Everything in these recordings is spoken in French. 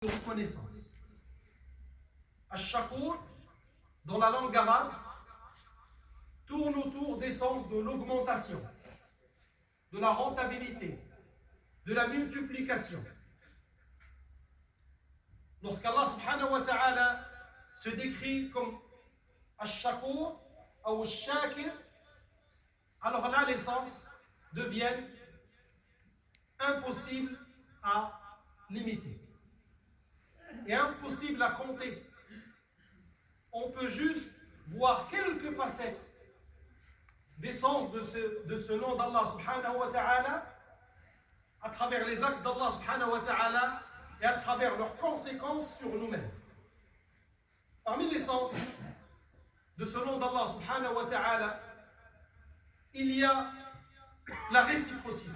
de reconnaissance. Ash-Shakur, dans la langue arabe, tourne autour des sens de l'augmentation, de la rentabilité, de la multiplication. Lorsqu'Allah subhanahu wa ta'ala se décrit comme Ash-Shakur ou Ash-Shakir, alors là les sens deviennent impossibles à limiter et impossible à compter. On peut juste voir quelques facettes des sens de ce nom d'Allah subhanahu wa ta'ala à travers les actes d'Allah subhanahu wa ta'ala et à travers leurs conséquences sur nous-mêmes. Parmi les sens de ce nom d'Allah subhanahu wa ta'ala, il y a la réciprocité.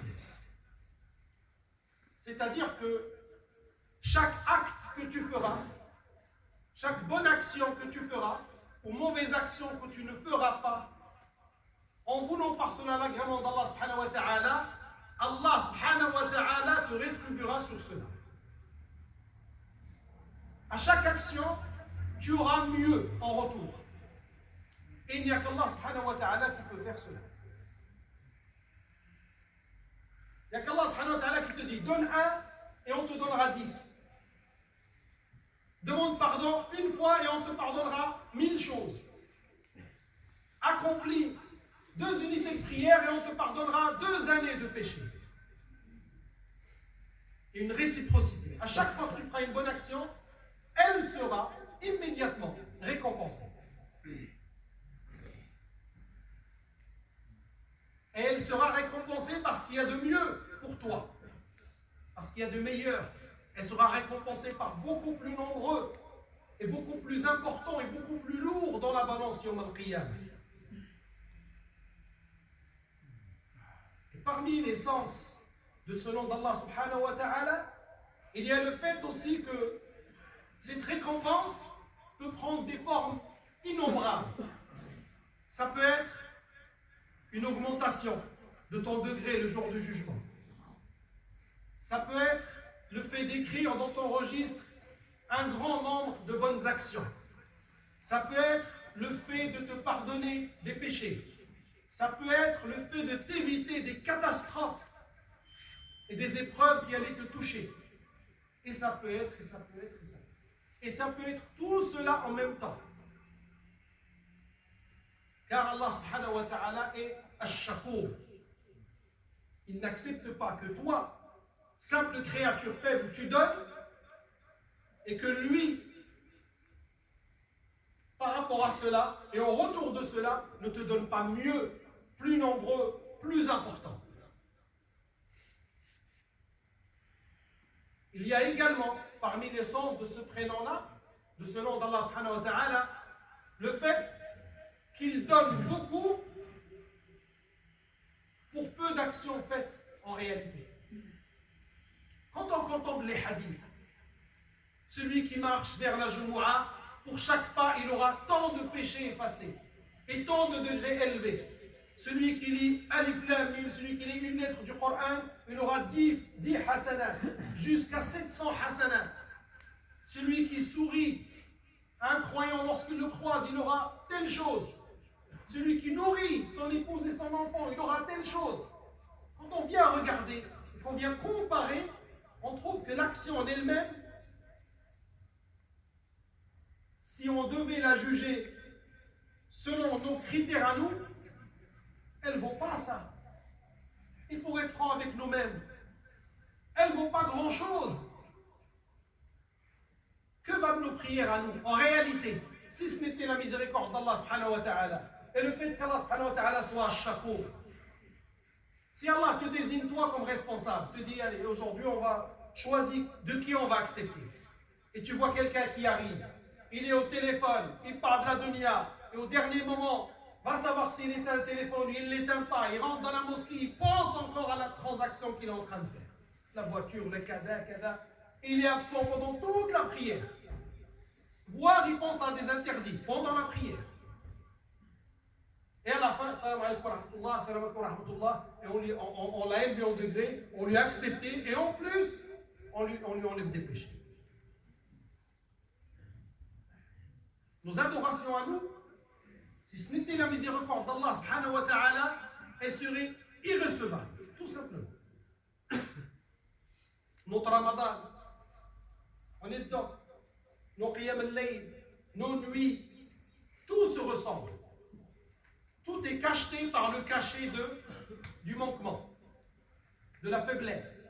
C'est-à-dire que chaque acte que tu feras, chaque bonne action que tu feras, ou mauvaise action que tu ne feras pas, en voulant par cela l'agrément d'Allah subhanahu wa ta'ala, Allah subhanahu wa ta'ala te rétribuera sur cela. À chaque action, tu auras mieux en retour. Et il n'y a qu'Allah subhanahu wa ta'ala qui peut faire cela. Il n'y a qu'Allah subhanahu wa ta'ala qui te dit, donne 1 et on te donnera 10. Demande pardon une fois et on te pardonnera 1000 choses. Accomplis 2 unités de prière et on te pardonnera 2 années de péché. Et une réciprocité. À chaque fois que tu feras une bonne action, elle sera immédiatement récompensée. Et elle sera récompensée parce qu'il y a de mieux pour toi. Parce qu'il y a de meilleur. Elle sera récompensée par beaucoup plus nombreux et beaucoup plus importants et beaucoup plus lourds dans la balance Yawm al-Qiyamah. Et parmi les sens de ce nom d'Allah subhanahu wa ta'ala, il y a le fait aussi que cette récompense peut prendre des formes innombrables. Ça peut être une augmentation de ton degré le jour du jugement. Ça peut être le fait d'écrire dans ton registre un grand nombre de bonnes actions. Ça peut être le fait de te pardonner des péchés. Ça peut être le fait de t'éviter des catastrophes et des épreuves qui allaient te toucher. Et ça peut être, et ça peut être, et ça peut être. Et ça peut être tout cela en même temps. Car Allah subhanahu wa ta'ala est Ash-Shakur. Il n'accepte pas que toi, simple créature faible, tu donnes et que lui, par rapport à cela et au retour de cela, ne te donne pas mieux, plus nombreux, plus important. Il y a également, parmi les sens de ce prénom-là, de ce nom d'Allah subhanahu wa ta'ala, le fait qu'il donne beaucoup pour peu d'actions faites en réalité. Quand on contemple les hadiths, celui qui marche vers la Jumu'ah, pour chaque pas, il aura tant de péchés effacés et tant de degrés élevés. Celui qui lit Alif Lam Mim, celui qui lit une lettre du Coran, il aura 10 hasanat, jusqu'à 700 hasanat. Celui qui sourit à un croyant lorsqu'il le croise, il aura telle chose. Celui qui nourrit son épouse et son enfant, il aura telle chose. Quand on vient regarder et qu'on vient comparer, on trouve que l'action en elle-même, si on devait la juger selon nos critères à nous, elle ne vaut pas ça. Et pour être franc avec nous-mêmes, elle ne vaut pas grand-chose. Que valent nos prières à nous? En réalité, si ce n'était la miséricorde d'Allah subhanahu wa ta'ala et le fait qu'Allah subhanahu wa ta'ala soit Shakur, si Allah te désigne toi comme responsable, te dit allez, aujourd'hui on va choisir de qui on va accepter. Et tu vois quelqu'un qui arrive, il est au téléphone, il parle de la dunya, et au dernier moment, va savoir s'il éteint le téléphone, il ne l'éteint pas, il rentre dans la mosquée, il pense encore à la transaction qu'il est en train de faire. La voiture, le kada. Il est absent pendant toute la prière. Voire il pense à des interdits pendant la prière. Et à la fin, salam alaikum wa rahmatullah, et on l'a élevé en degré, on lui a accepté, et en plus, on lui enlève des péchés. nos adorations à nous, si ce n'était la miséricorde d'Allah subhanahu wa ta'ala, elles seraient irrecevables, tout simplement. Notre Ramadan, on est dedans, nos qiyam al-layl, nos nuits, tout se ressemble. Tout est cacheté par le cachet du manquement, de la faiblesse.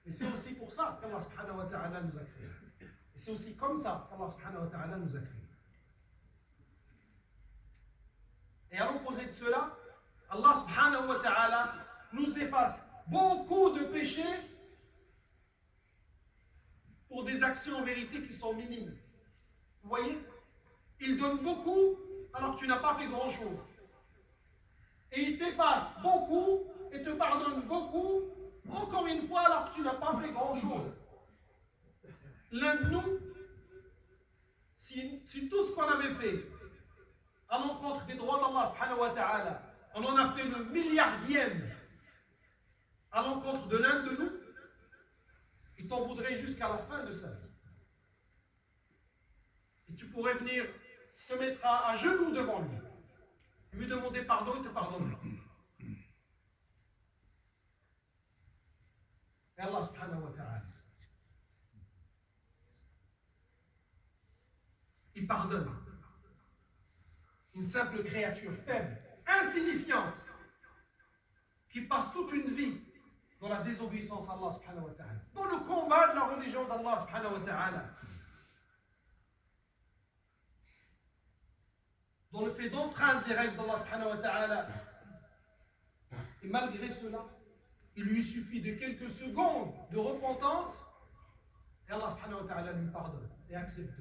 Et c'est aussi pour ça qu'Allah subhanahu wa ta'ala nous a créés. Et c'est aussi comme ça qu'Allah subhanahu wa ta'ala nous a créés. Et à l'opposé de cela, Allah subhanahu wa ta'ala nous efface beaucoup de péchés pour des actions en vérité qui sont minimes. Vous voyez? Il donne beaucoup alors que tu n'as pas fait grand-chose. Et il t'efface beaucoup et te pardonne beaucoup, encore une fois, alors que tu n'as pas fait grand-chose. L'un de nous, si tout ce qu'on avait fait à l'encontre des droits d'Allah subhanahu wa ta'ala, on en a fait le milliardième à l'encontre de l'un de nous, il t'en voudrait jusqu'à la fin de sa vie. Et tu pourrais venir te mettre à genoux devant lui, lui demander pardon, il te pardonnera. Et Allah subhanahu wa ta'ala, il pardonne une simple créature faible, insignifiante, qui passe toute une vie dans la désobéissance à Allah subhanahu wa ta'ala, dans le combat de la religion d'Allah subhanahu wa ta'ala, dans le fait d'enfreindre les règles d'Allah subhanahu wa ta'ala. Et malgré cela, il lui suffit de quelques secondes de repentance et Allah subhanahu wa ta'ala lui pardonne et accepte.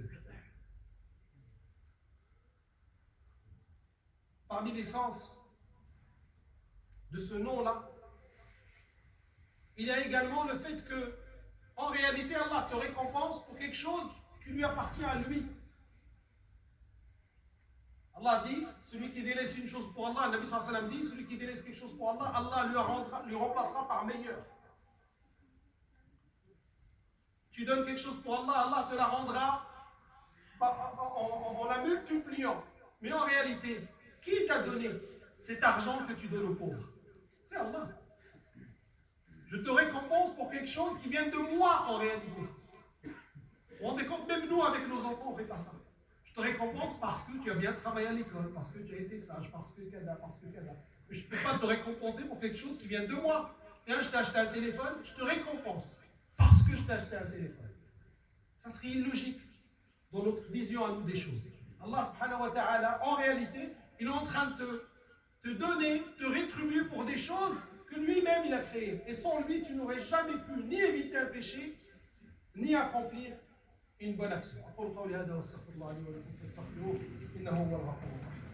Parmi les sens de ce nom-là, il y a également le fait que, en réalité, Allah te récompense pour quelque chose qui lui appartient à lui. Allah dit, celui qui délaisse une chose pour Allah, le Nabi sallallahu alayhi wa sallam dit, celui qui délaisse quelque chose pour Allah, Allah lui remplacera par meilleur. Tu donnes quelque chose pour Allah, Allah te la rendra en la multipliant. Mais en réalité, qui t'a donné cet argent que tu donnes aux pauvres? C'est Allah. Je te récompense pour quelque chose qui vient de moi en réalité. Vous vous rendez compte, même nous avec nos enfants, on ne fait pas ça. Je te récompense parce que tu as bien travaillé à l'école, parce que tu as été sage, parce que kada. Mais je ne peux pas te récompenser pour quelque chose qui vient de moi. Tiens, je t'ai acheté un téléphone, je te récompense parce que je t'ai acheté un téléphone. Ça serait illogique dans notre vision à nous des choses. Allah subhanahu wa ta'ala, en réalité, il est en train de te donner, te rétribuer pour des choses que lui-même il a créées. Et sans lui, tu n'aurais jamais pu ni éviter un péché, ni accomplir une bonne action.